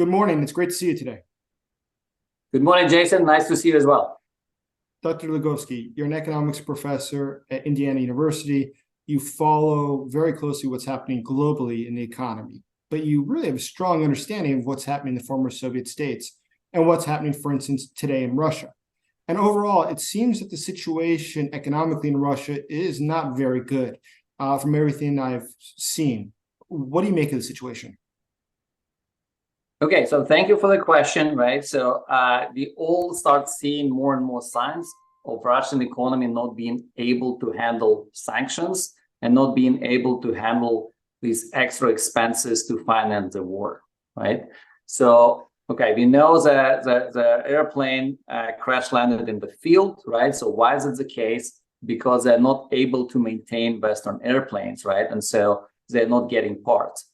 Good morning. It's great to see you today. Good morning, Jason. Nice to see you as well. Dr. Legowski, you're an economics professor at Indiana University. You follow very closely what's happening globally in the economy, but you really have a strong understanding of what's happening in the former Soviet states and what's happening, for instance, today in Russia. And overall, it seems that the situation economically in Russia is not very good from everything I've seen. What do you make of the situation? Okay, so thank you for the question, right? So we all start seeing more and more signs of Russian economy not being able to handle sanctions and not being able to handle these extra expenses to finance the war, right? So, okay, we know that the airplane crash landed in the field, right? So why is it the case? Because they're not able to maintain Western airplanes, right? And so they're not getting parts.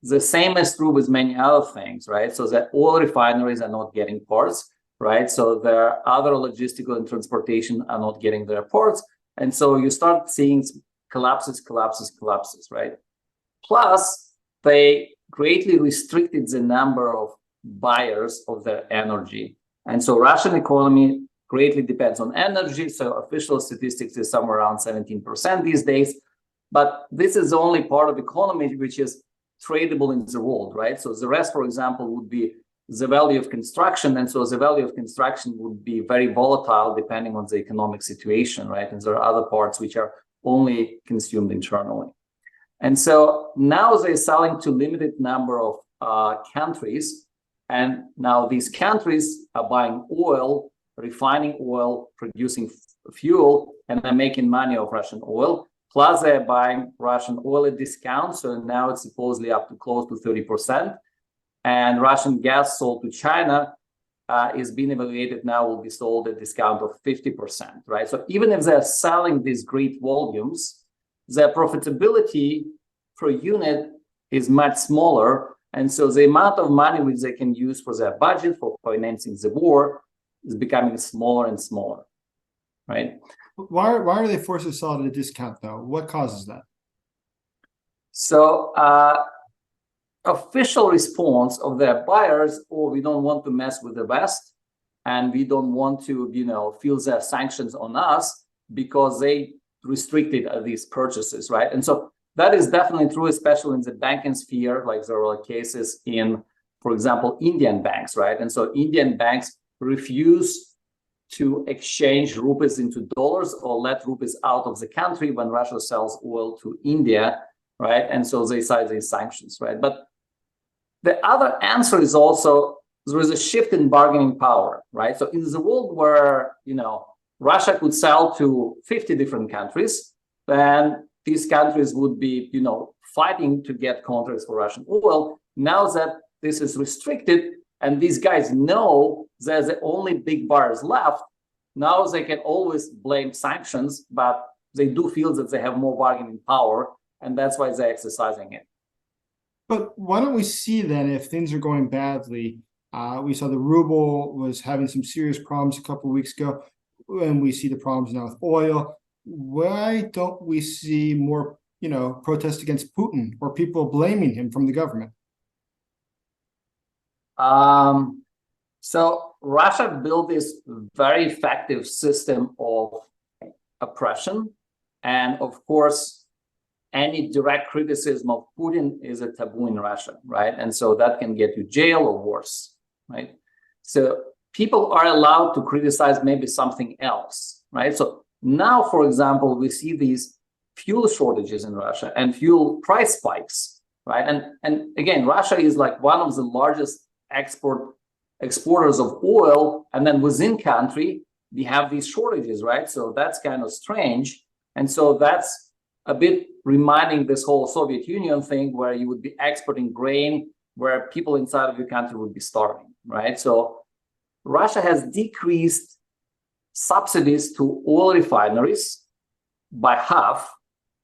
The same is true with many other things, right? So that oil refineries are not getting parts, right? So their other logistical and transportation are not getting their parts. And so you start seeing collapses, right? Plus, they greatly restricted the number of buyers of their energy. And so Russian economy greatly depends on energy. So official statistics is somewhere around 17% these days. But this is the only part of the economy which is tradable in the world, right? So the rest, for example, would be the value of construction. And so the value of construction would be very volatile depending on the economic situation, right? And there are other parts which are only consumed internally. And so now they're selling to limited number of countries. And now these countries are buying oil, refining oil, producing fuel, and they're making money off Russian oil. Plus, they're buying Russian oil at discount. So now it's supposedly up to close to 30%. And Russian gas sold to China is being evaluated now will be sold at discount of 50%, right? So even if they're selling these great volumes, their profitability per unit is much smaller. And so the amount of money which they can use for their budget for financing the war is becoming smaller and smaller, right? Why are they forced to sell at a discount, though? What causes that? So official response of their buyers, oh, we don't want to mess with the West, and we don't want to, feel their sanctions on us because they restricted these purchases, right? And so that is definitely true, especially in the banking sphere. Like there are cases in, for example, Indian banks, right? And so Indian banks refuse to exchange rupees into dollars or let rupees out of the country when Russia sells oil to India, right? And so they cite these sanctions, right? But the other answer is also there is a shift in bargaining power, right? So in the world where, Russia could sell to 50 different countries, then these countries would be, fighting to get contracts for Russian oil. Now that this is restricted, and these guys know they're the only big buyers left. Now they can always blame sanctions, but they do feel that they have more bargaining power, and that's why they're exercising it. But why don't we see then, if things are going badly, we saw the ruble was having some serious problems a couple of weeks ago, and we see the problems now with oil. Why don't we see more, protests against Putin or people blaming him from the government? So Russia built this very effective system of oppression. And of course, any direct criticism of Putin is a taboo in Russia, right? And so that can get you jail or worse, right? So people are allowed to criticize maybe something else, right? So now, for example, we see these fuel shortages in Russia and fuel price spikes, right? And again, Russia is like one of the largest exporters of oil, and then within country we have these shortages, right? So that's kind of strange. And so that's a bit reminding this whole Soviet Union thing where you would be exporting grain where people inside of your country would be starving, right? So Russia has decreased subsidies to oil refineries by half,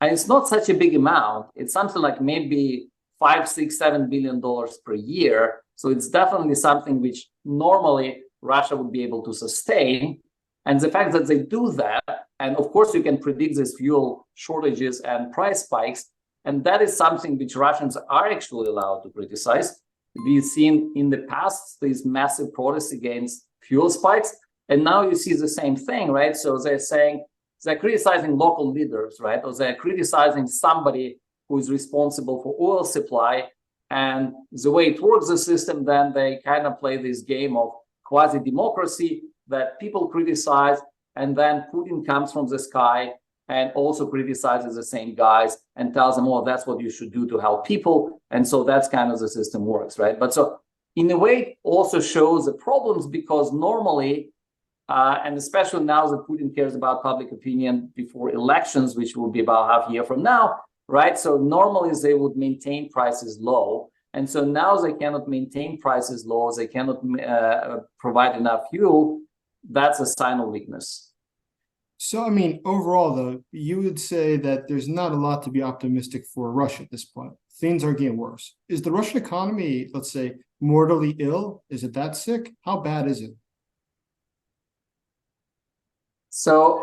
and it's not such a big amount. It's something like maybe $5, $6, $7 billion per year. So it's definitely something which normally Russia would be able to sustain. And the fact that they do that, and of course you can predict these fuel shortages and price spikes, and that is something which Russians are actually allowed to criticize. we've seen in the past these massive protests against fuel spikes, and now you see the same thing, right? So they're criticizing local leaders, right? Or they're criticizing somebody who is responsible for oil supply. And the way it works, the system, then they kind of play this game of quasi-democracy that people criticize, and then Putin comes from the sky and also criticizes the same guys and tells them, oh, that's what you should do to help people. And so that's kind of the system works, right? But so in a way, it also shows the problems, because normally, and especially now that Putin cares about public opinion before elections, which will be about half a year from now, right? So normally they would maintain prices low. And so now they cannot maintain prices low, they cannot provide enough fuel. That's a sign of weakness. So, I mean, overall, though, you would say that there's not a lot to be optimistic for Russia at this point. Things are getting worse. Is the Russian economy, let's say, mortally ill? Is it that sick? How bad is it? So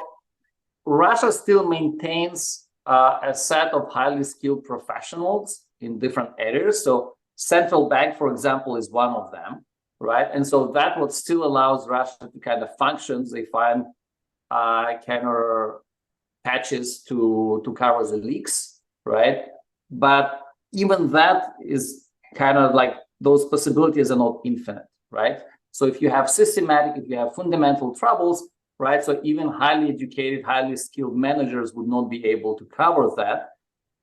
Russia still maintains a set of highly skilled professionals in different areas. So central bank, for example, is one of them, right? And so that what still allows Russia to kind of function. They find counter patches to cover the leaks, right? But even that is kind of like, those possibilities are not infinite, right? So if you have systematic, if you have fundamental troubles, right? So even highly educated, highly skilled managers would not be able to cover that.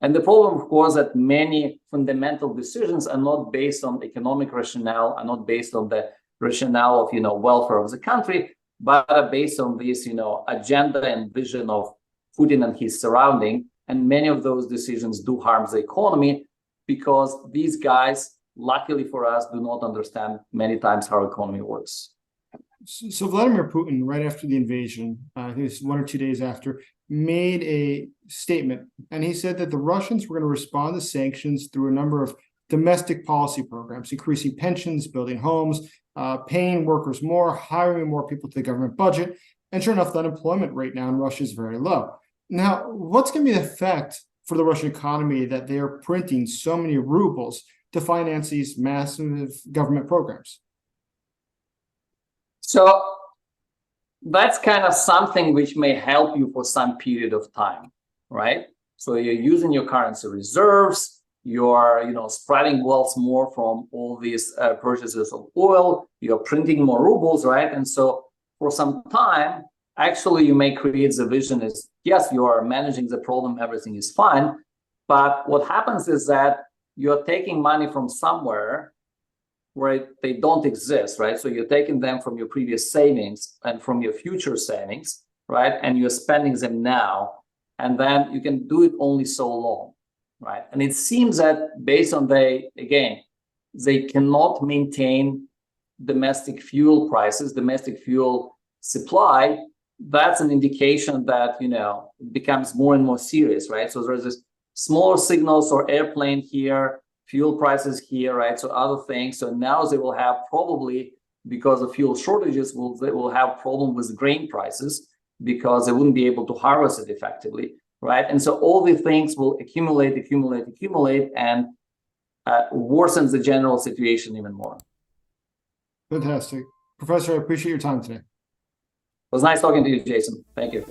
And the problem, of course, that many fundamental decisions are not based on economic rationale, are not based on the rationale of, welfare of the country, but are based on this, agenda and vision of Putin and his surrounding. And many of those decisions do harm the economy, because these guys, luckily for us, do not understand many times how economy works. So Vladimir Putin, right after the invasion, I think it was 1 or 2 days after, made a statement, and he said that the Russians were going to respond to sanctions through a number of domestic policy programs, increasing pensions, building homes, paying workers more, hiring more people to the government budget. And sure enough, the unemployment rate now in Russia is very low. Now, what's going to be the effect for the Russian economy that they are printing so many rubles to finance these massive government programs? So that's kind of something which may help you for some period of time, right? So you're using your currency reserves, you're spreading wealth more from all these purchases of oil, you're printing more rubles, right? And so for some time, actually you may create the vision is, yes, you are managing the problem, everything is fine. But what happens is that you're taking money from somewhere where they don't exist, right? So you're taking them from your previous savings and from your future savings, right? And you're spending them now, and then you can do it only so long, right? And it seems that based on they cannot maintain domestic fuel prices, domestic fuel supply. That's an indication that, it becomes more and more serious, right? So there's this smaller signals or airplane here, fuel prices here, right? So other things. So now they will have probably, because of fuel shortages, they will have problem with grain prices, because they wouldn't be able to harvest it effectively, right? And so all these things will accumulate, and worsens the general situation even more. Fantastic. Professor, I appreciate your time today. It was nice talking to you, Jason. Thank you.